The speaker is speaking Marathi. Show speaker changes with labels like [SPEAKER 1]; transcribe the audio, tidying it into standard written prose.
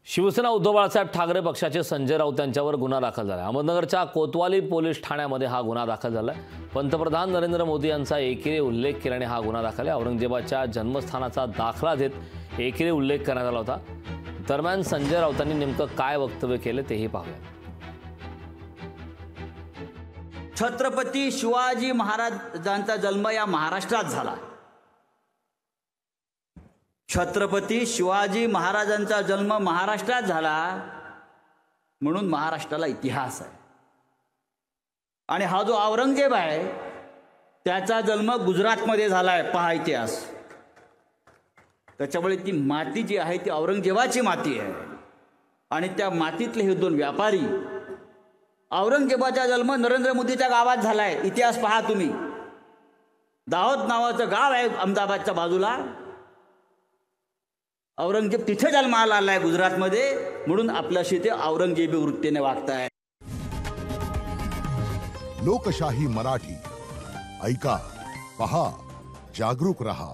[SPEAKER 1] शिवसेना उद्धव बाळासाहेब ठाकरे पक्षाचे संजय राऊत यांच्यावर गुन्हा दाखल झाला। अहमदनगरच्या कोतवाली पोलीस ठाण्यामध्ये हा गुन्हा दाखल झाला। पंतप्रधान नरेंद्र मोदी यांचा एकेरी उल्लेख केल्याने हा गुन्हा दाखल आहे। औरंगजेबाच्या जन्मस्थानाचा दाखला देत एकेरी उल्लेख करण्यात आला होता। दरम्यान संजय राऊतांनी नेमकं काय वक्तव्य केले तेही पाहूया।
[SPEAKER 2] छत्रपती शिवाजी महाराजांचा जन्म या महाराष्ट्रात झाला। छत्रपती शिवाजी महाराजांचा जन्म महाराष्ट्रात झाला म्हणून महाराष्ट्राला इतिहास आहे। आणि हा जो औरंगजेब आहे त्याचा जन्म गुजरातमध्ये झालाय, पहा इतिहास। त्याच्यामुळे ती माती जी आहे ती औरंगजेबाची माती आहे। आणि त्या मातीतले हे दोन व्यापारी, औरंगजेबाचा जन्म नरेंद्र मोदीच्या गावात झालाय, इतिहास पहा तुम्ही। दाहोद नावाचं गाव आहे अहमदाबादच्या बाजूला, औरंगजेब तिथे जन्माला आलाय गुजरातमध्ये, म्हणून आपल्याशी ते औरंगजेबी वृत्तीने वागताय।
[SPEAKER 3] लोकशाही मराठी ऐका, पहा, जागरूक रहा।